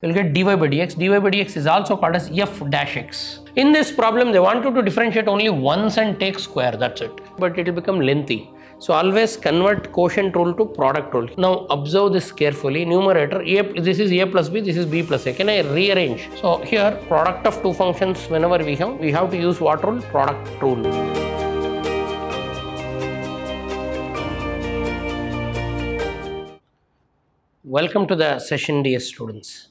We'll get dy by dx. dy by dx is also called as f dash x. In this problem, they want you to differentiate only once and take square, that's it. But it will become lengthy. So always convert quotient rule to product rule. Now observe this carefully. Numerator, this is a plus b, this is b plus a. Can I rearrange? So here, product of two functions whenever we have to use what rule? Product rule. Welcome to the session, dear students.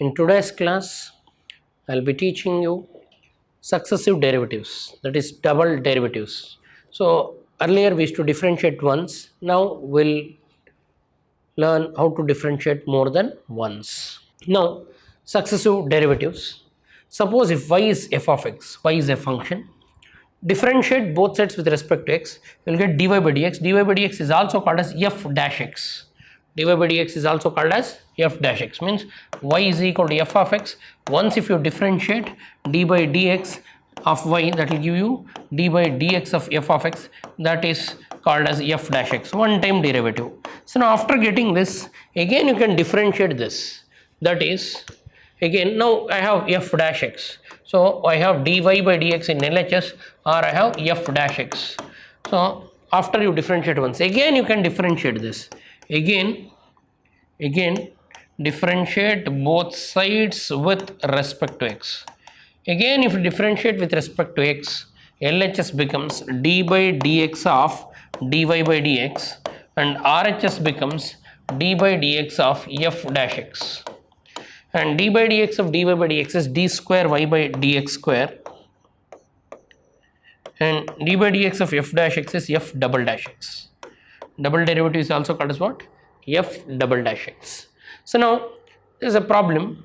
In today's class, I'll be teaching you successive derivatives, that is double derivatives. So earlier we used to differentiate once, now we'll learn how to differentiate more than once. Now, successive derivatives. Suppose if y is f of x, y is a function, differentiate both sides with respect to x, you'll get dy by dx. dy by dx is also called as f dash x. dy by dx is also called as f dash x, means y is equal to f of x. Once if you differentiate d by dx of y, that will give you d by dx of f of x, that is called as f dash x, one time derivative. So now after getting this, again you can differentiate this, that is again now I have f dash x. So I have dy by dx in LHS, or I have f dash x. So after you differentiate once, again you can differentiate this. Again differentiate both sides with respect to x. Again if you differentiate with respect to x, LHS becomes d by dx of dy by dx, and RHS becomes d by dx of f dash x. And d by dx of dy by dx is d square y by dx square, and d by dx of f dash x is f double dash x. Double derivative is also called as what? F double dash x. So now there is a problem.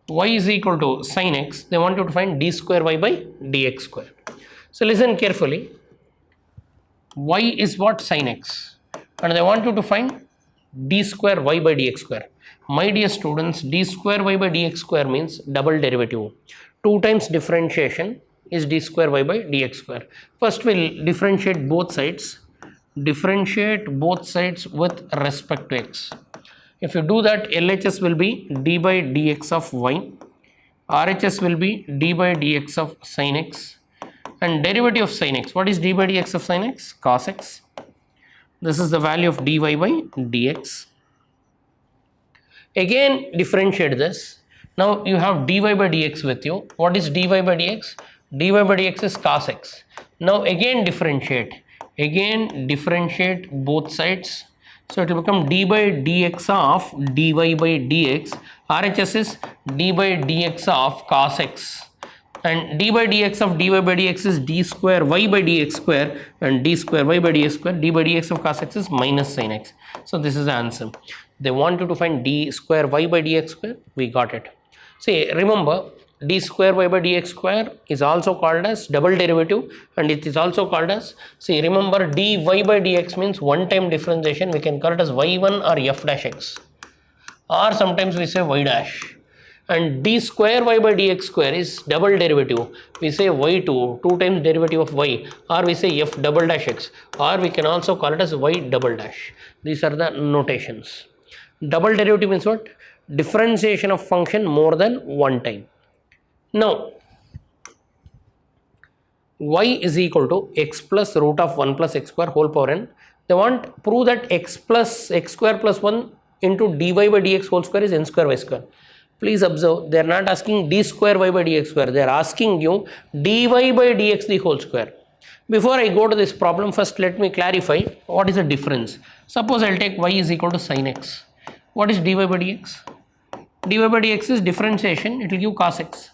Y is equal to sin x. They want you to find d square y by dx square. So listen carefully. Y is what? Sin x. And they want you to find d square y by dx square. My dear students, d square y by dx square means double derivative. 2 times differentiation is d square y by dx square. First we'll differentiate both sides. Differentiate both sides with respect to x. If you do that, LHS will be d by dx of y, RHS will be d by dx of sin x, and derivative of sin x. What is d by dx of sin x? Cos x. This is the value of dy by dx. Again differentiate this. Now you have dy by dx with you. What is dy by dx? dy by dx is cos x. Now again differentiate. Again differentiate both sides. So it will become d by dx of dy by dx. RHS is d by dx of cos x. And d by dx of dy by dx is d square y by dx square, and d square y by dx square. d by dx of cos x is minus sin x. So this is the answer. They want you to find d square y by dx square. We got it. See, remember, d square y by dx square is also called as double derivative, and it is also called as, see, remember, dy by dx means one time differentiation. We can call it as y1 or f dash x, or sometimes we say y dash. And d square y by dx square is double derivative. We say y2, 2 times derivative of y, or we say f double dash x, or we can also call it as y double dash. These are the notations. Double derivative means what? Differentiation of function more than one time. Now, y is equal to x plus root of 1 plus x square whole power n. They want prove that x square plus 1 into dy by dx whole square is n square y square. Please observe, they are not asking d square y by dx square. They are asking you dy by dx the whole square. Before I go to this problem, first let me clarify what is the difference. Suppose I will take y is equal to sin x. What is dy by dx? dy by dx is differentiation. It will give cos x.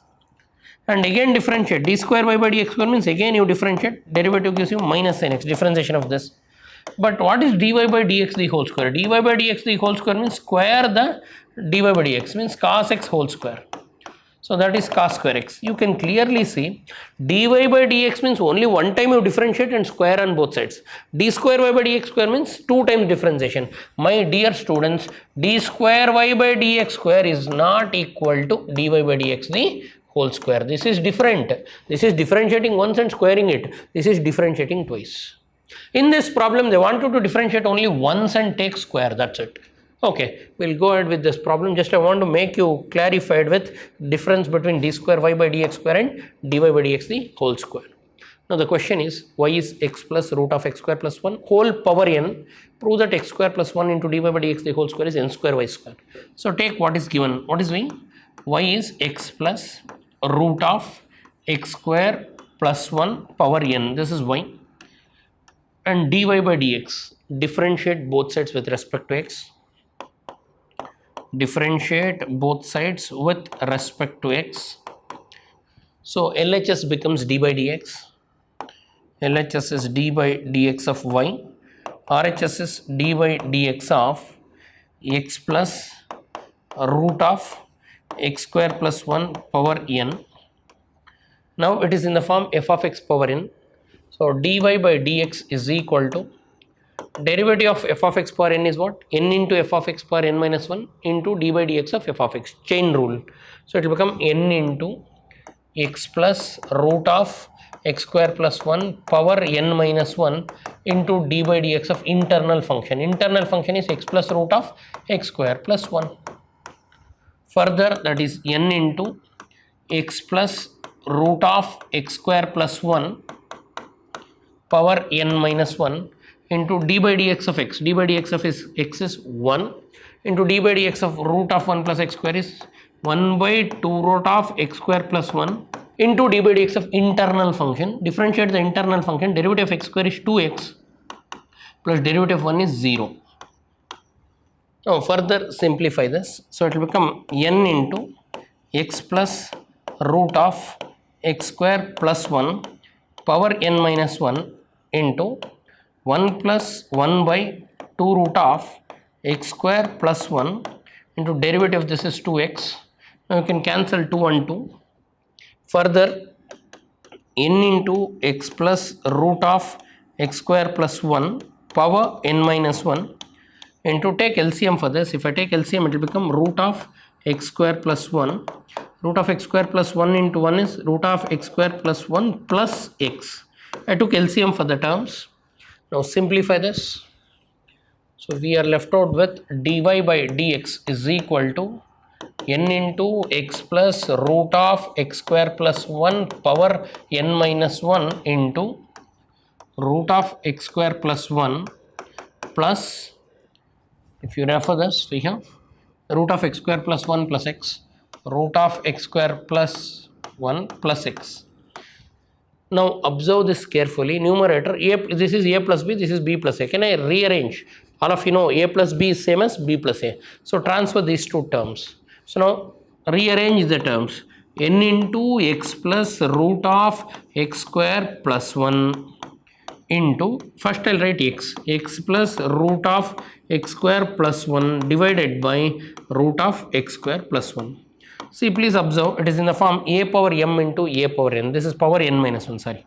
And again differentiate. D square y by dx square means again you differentiate. Derivative gives you minus sin x. Differentiation of this. But what is dy by dx the whole square? dy by dx the whole square means square the dy by dx, means cos x whole square. So that is cos square x. You can clearly see dy by dx means only one time you differentiate and square on both sides. D square y by dx square means 2 times differentiation. My dear students, d square y by dx square is not equal to dy by dx the whole square. This is different. This is differentiating once and squaring it. This is differentiating twice. In this problem, they want you to differentiate only once and take square. That's it. Okay, we'll go ahead with this problem. Just I want to make you clarified with difference between d square y by dx square and dy by dx the whole square. Now the question is, y is x plus root of x square plus 1 whole power n. Prove that x square plus 1 into dy by dx the whole square is n square y square. So take what is given. What is y? Y is x plus root of x square plus 1 power n. This is y. And dy by dx, differentiate both sides with respect to x. Differentiate both sides with respect to x. So LHS becomes d by dx. LHS is d by dx of y. RHS is d by dx of x plus root of x square plus 1 power n. Now it is in the form f of x power n. So dy by dx is equal to derivative of f of x power n is what? N into f of x power n minus 1 into d by dx of f of x, chain rule. So it will become n into x plus root of x square plus 1 power n minus 1 into d by dx of internal function. Internal function is x plus root of x square plus 1. Further, that is n into x plus root of x square plus 1 power n minus 1 into d by dx of x. D by dx of x is 1 into d by dx of root of 1 plus x square is 1 by 2 root of x square plus 1 into d by dx of internal function. Differentiate the internal function. Derivative of x square is 2x plus derivative of 1 is 0. Now further simplify this. So it will become n into x plus root of x square plus 1 power n minus 1 into 1 plus 1 by 2 root of x square plus 1 into derivative of this is 2x. Now you can cancel 2 and 2. Further, n into x plus root of x square plus 1 power n minus 1 into, take LCM for this. If I take LCM, it will become root of x square plus 1. Root of x square plus 1 into 1 is root of x square plus 1 plus x. I took LCM for the terms. Now simplify this. So we are left out with dy by dx is equal to n into x plus root of x square plus 1 power n minus 1 into root of x square plus 1 plus, if you refer this, we have root of x square plus 1 plus x, root of x square plus 1 plus x. Now observe this carefully. Numerator, this is a plus b, this is b plus a. Can I rearrange? All of you know a plus b is same as b plus a. So transfer these two terms. So now rearrange the terms. N into x plus root of x square plus 1 into, first I'll write x plus root of x square plus 1 divided by root of x square plus 1. See, please observe, it is in the form a power m into a power n. This is power n minus 1, sorry.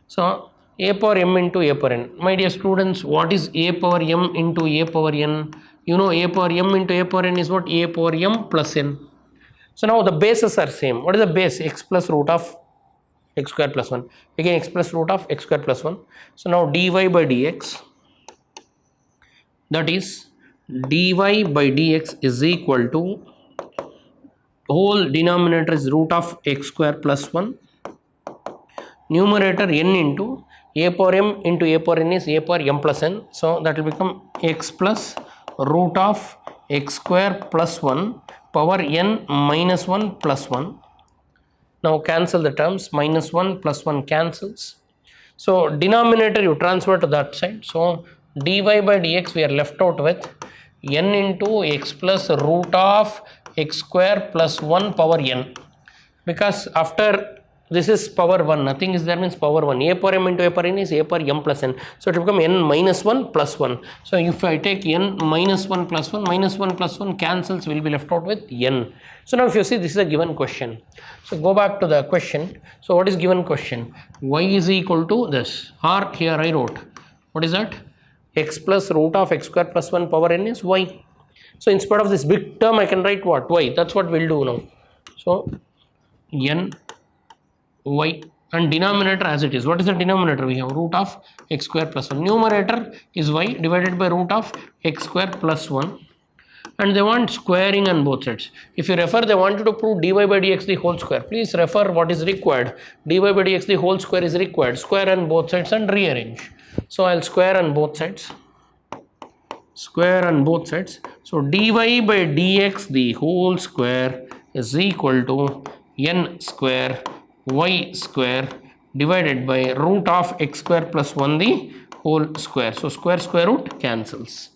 So a power m into a power n. My dear students, what is a power m into a power n? You know a power m into a power n is what? A power m plus n. So now the bases are same. What is the base? X plus root of x square plus 1. Again x plus root of x square plus 1. So now dy by dx, that is dy by dx is equal to, whole denominator is root of x square plus 1, numerator n into a power m into a power n is a power m plus n. So that will become x plus root of x square plus 1 power n minus 1 plus 1. Now cancel the terms, minus 1 plus 1 cancels. So denominator you transfer to that side. So dy by dx we are left out with n into x plus root of x square plus 1 power n, because after this is power 1, nothing is there, means power 1. A power m into a power n is a power m plus n. So it will become n minus 1 plus 1. So if I take n minus 1 plus 1, minus 1 plus 1 cancels, will be left out with n. So now if you see, this is a given question. So go back to the question. So what is given question? Y is equal to this, or here I wrote, what is that? X plus root of x square plus 1 power n is y. So in spite of this big term, I can write what? Y. That's what we'll do now. So n y, and denominator as it is. What is the denominator? We have root of x square plus 1. Numerator is y divided by root of x square plus 1. and they want squaring on both sides. If you refer, they wanted to prove dy by dx the whole square. Please refer what is required. Dy by dx the whole square is required. Square on both sides and rearrange. So I'll square on both sides. Square on both sides. So dy by dx the whole square is equal to n square y square divided by root of x square plus 1 the whole square. So square root cancels.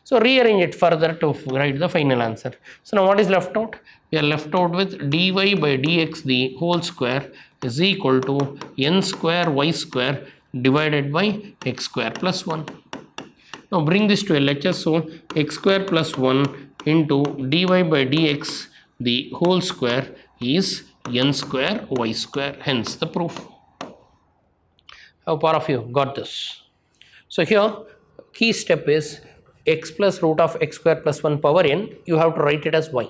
So rearrange it further to write the final answer. So now what is left out? We are left out with dy by dx the whole square is equal to n square y square divided by x square plus 1. Now bring this to LHS. So x square plus 1 into dy by dx the whole square is n square y square. Hence the proof. How far of you got this? So here key step is x plus root of x square plus 1 power n. You have to write it as y.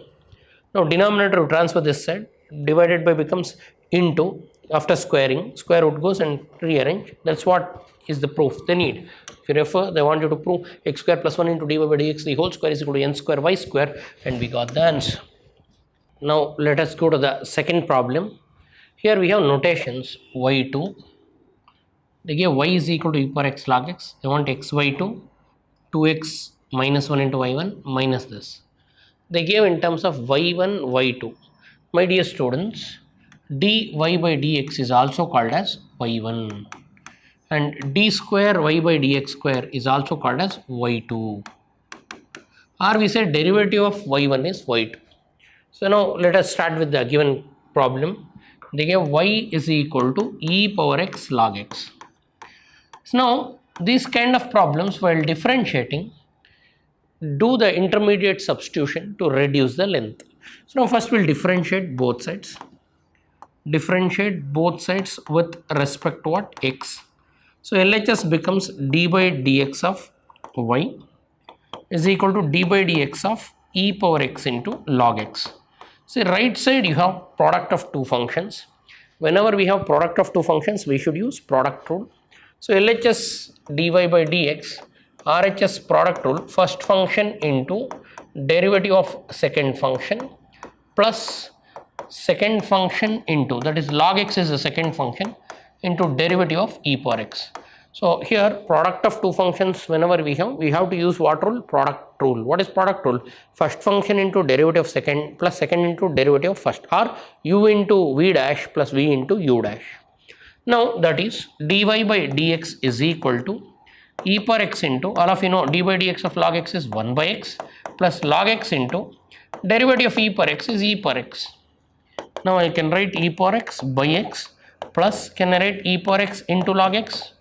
Now denominator, you transfer this side, divided by becomes into, after squaring, square root goes and rearrange. That's what is the proof they need. If you refer, they want you to prove x square plus 1 into dy by dx the whole square is equal to n square y square, and we got the answer. Now let us go to the second problem. Here we have notations y2. They give y is equal to e power x log x. They want xy2, 2x minus 1 into y1 minus this. They gave in terms of y1, y2. My dear students, dy by dx is also called as y1, and d square y by dx square is also called as y2. Or we say derivative of y1 is y2. So now let us start with the given problem. They gave y is equal to e power x log x. So now these kind of problems, while differentiating, do the intermediate substitution to reduce the length. So now first we'll differentiate both sides. Differentiate both sides with respect to what? X. So LHS becomes d by dx of y is equal to d by dx of e power x into log x. See, right side you have product of two functions. Whenever we have product of two functions, we should use product rule. So LHS dy by dx, RHS product rule, first function into derivative of second function plus second function into, that is log x is the second function, into derivative of e power x. So here product of two functions, whenever we have to use what rule? Product rule. What is product rule? First function into derivative of second plus second into derivative of first, or u into v dash plus v into u dash. Now that is dy by dx is equal to e power x into, all of you know d by dx of log x is 1 by x plus log x into derivative of e power x is e power x. Now I can write e power x by x plus, can I write e power x into log x?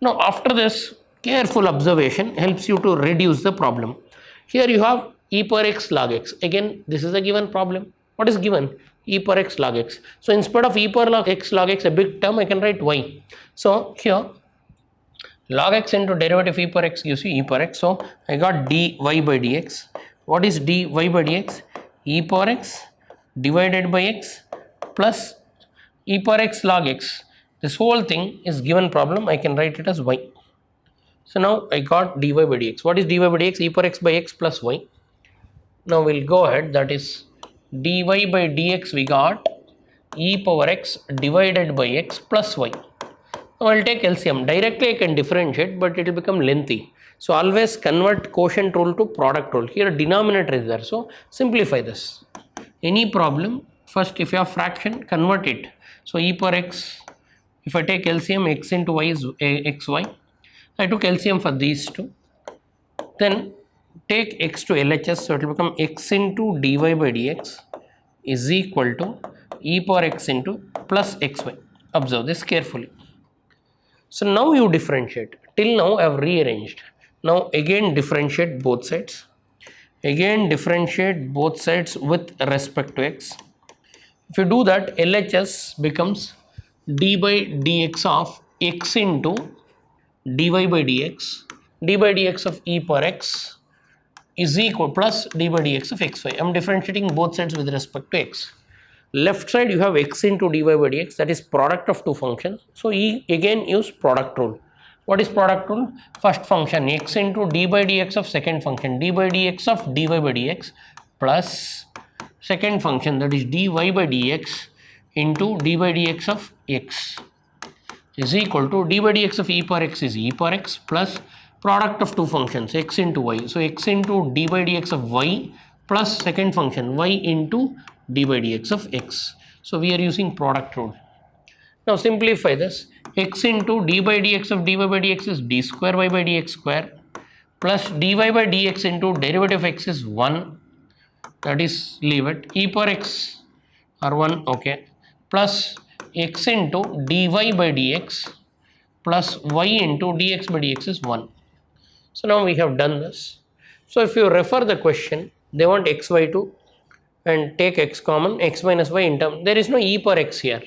Now after this, careful observation helps you to reduce the problem. Here you have e power x log x. Again, this is a given problem. What is given? E power x log x. So instead of e power x log x, a big term, I can write y. So here log x into derivative e power x gives you e power x. So I got dy by dx. What is dy by dx? E power x divided by x plus e power x log x. This whole thing is given problem. I can write it as y. So now I got dy by dx. What is dy by dx? E power x by x plus y. Now we'll go ahead. That is dy by dx, we got e power x divided by x plus y. Now I'll take LCM. Directly I can differentiate, but it will become lengthy. So always convert quotient rule to product rule. Here denominator is there. So simplify this. Any problem, first if you have fraction, convert it. So e power x, if I take LCM, x into y is xy. I took LCM for these two. Then take x to LHS, so it will become x into dy by dx is equal to e power x into plus xy. Observe this carefully. So now you differentiate. Till now I have rearranged. Now again differentiate both sides. Again differentiate both sides with respect to x. If you do that, LHS becomes d by dx of x into dy by dx, d by dx of e power x is equal plus d by dx of xy. I am differentiating both sides with respect to x. Left side you have x into dy by dx, that is product of two functions. So again use product rule. What is product rule? First function x into d by dx of second function d by dx of dy by dx plus second function, that is dy by dx into d by dx of x is equal to d by dx of e power x is e power x plus product of two functions x into y. So x into d by dx of y plus second function y into d by dx of x. So we are using product rule. Now simplify this. X into d by dx of dy by dx is d square y by dx square plus dy by dx into derivative of x is 1, that is leave it, e power x or 1, okay, plus x into dy by dx plus y into dx by dx is 1. So now we have done this. So if you refer the question, they want xy2 and take x common, x minus y in term, there is no e power x here.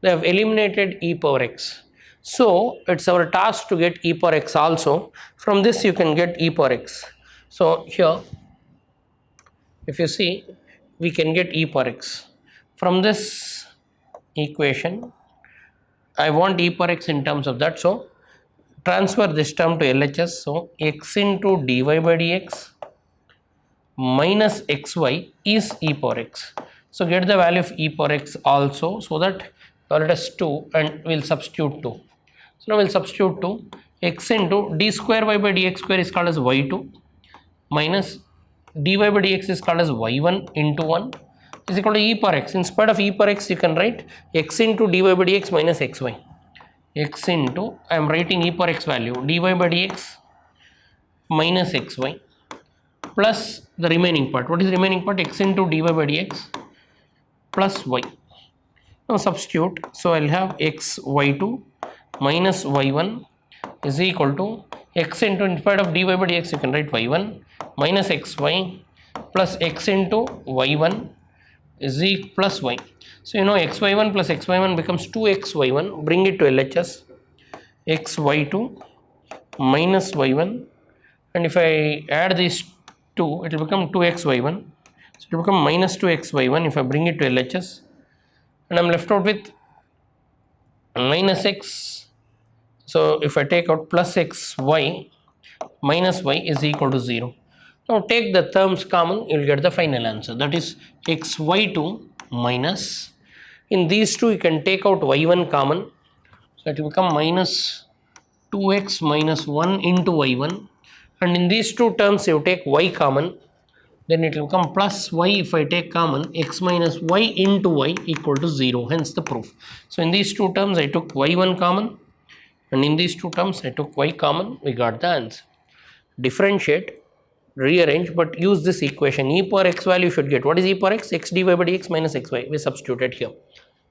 They have eliminated e power x. So it's our task to get e power x also. From this you can get e power x. So here, if you see, we can get e power x. From this equation, I want e power x in terms of that. So transfer this term to LHS. So x into dy by dx minus xy is e power x. So get the value of e power x also, so that let us 2 and we'll substitute 2. So now we'll substitute 2. X into d square y by dx square is called as y2 minus dy by dx is called as y1 into 1 is equal to e power x. In spite of e power x, you can write x into dy by dx minus xy. X into, I am writing e power x value, dy by dx minus xy plus the remaining part. What is the remaining part? X into dy by dx plus y. Now substitute. So I'll have x y2 minus y1 is equal to x into, in spite of dy by dx, you can write y1 minus xy plus x into y1 is equal plus y. So you know xy1 plus xy1 becomes 2xy1. Bring it to LHS. xy2 minus y1, and if I add these two, it will become 2xy1. So it will become minus 2xy1 if I bring it to LHS, and I am left out with minus x. So if I take out plus xy minus y is equal to 0. Now take the terms common, you will get the final answer, that is xy2 minus, in these two you can take out y1 common, so it will become minus 2x minus 1 into y1, and in these two terms you take y common, then it will become plus y if I take common, x minus y into y equal to 0, hence the proof. So in these two terms I took y1 common, and in these two terms I took y common, we got the answer. Differentiate, rearrange, but use this equation. E power x value should get, what is e power x? X dy by dx minus xy, we substituted here.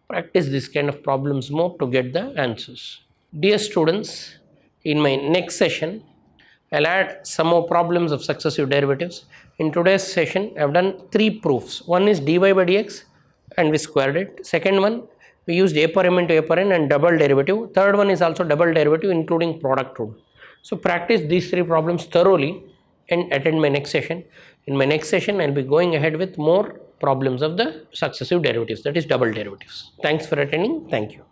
Practice this kind of problems more to get the answers. Dear students, in my next session I'll add some more problems of successive derivatives. In today's session I have done 3 proofs. One is dy by dx and we squared it. Second one, we used a power m into a power n and double derivative. Third one is also double derivative including product rule. So practice these 3 problems thoroughly and attend my next session. In my next session I'll be going ahead with more problems of the successive derivatives, that is double derivatives. Thanks for attending. Thank you.